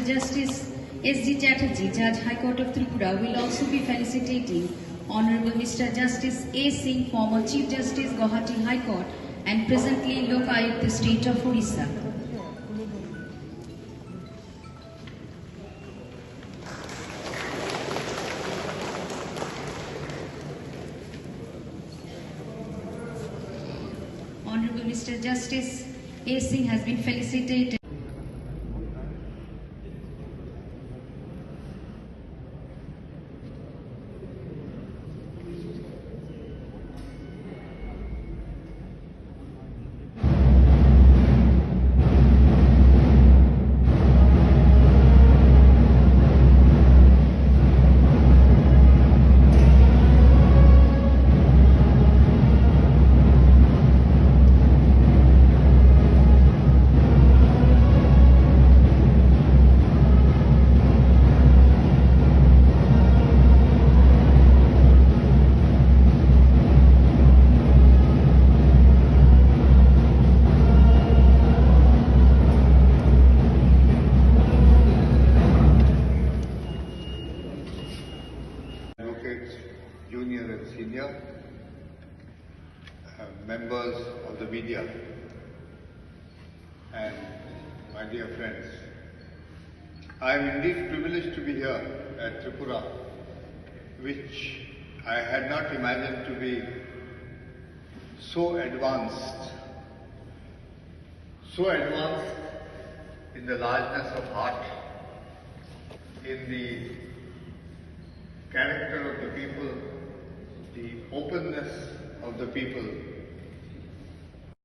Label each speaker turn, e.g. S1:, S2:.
S1: Mr. Justice S.G. Chatterjee, Judge High Court of Tripura, will also be felicitating Honorable Mr. Justice A. Singh, former Chief Justice, Guwahati High Court, and presently Lok Ayukta, State of Odisha. Honorable Mr. Justice A. Singh has been felicitated.
S2: Advocates, junior and senior, members of the media, and my dear friends. I am indeed privileged to be here at Tripura, which I had not imagined to be so advanced in the largeness of heart, in the character of the people, the openness of the people,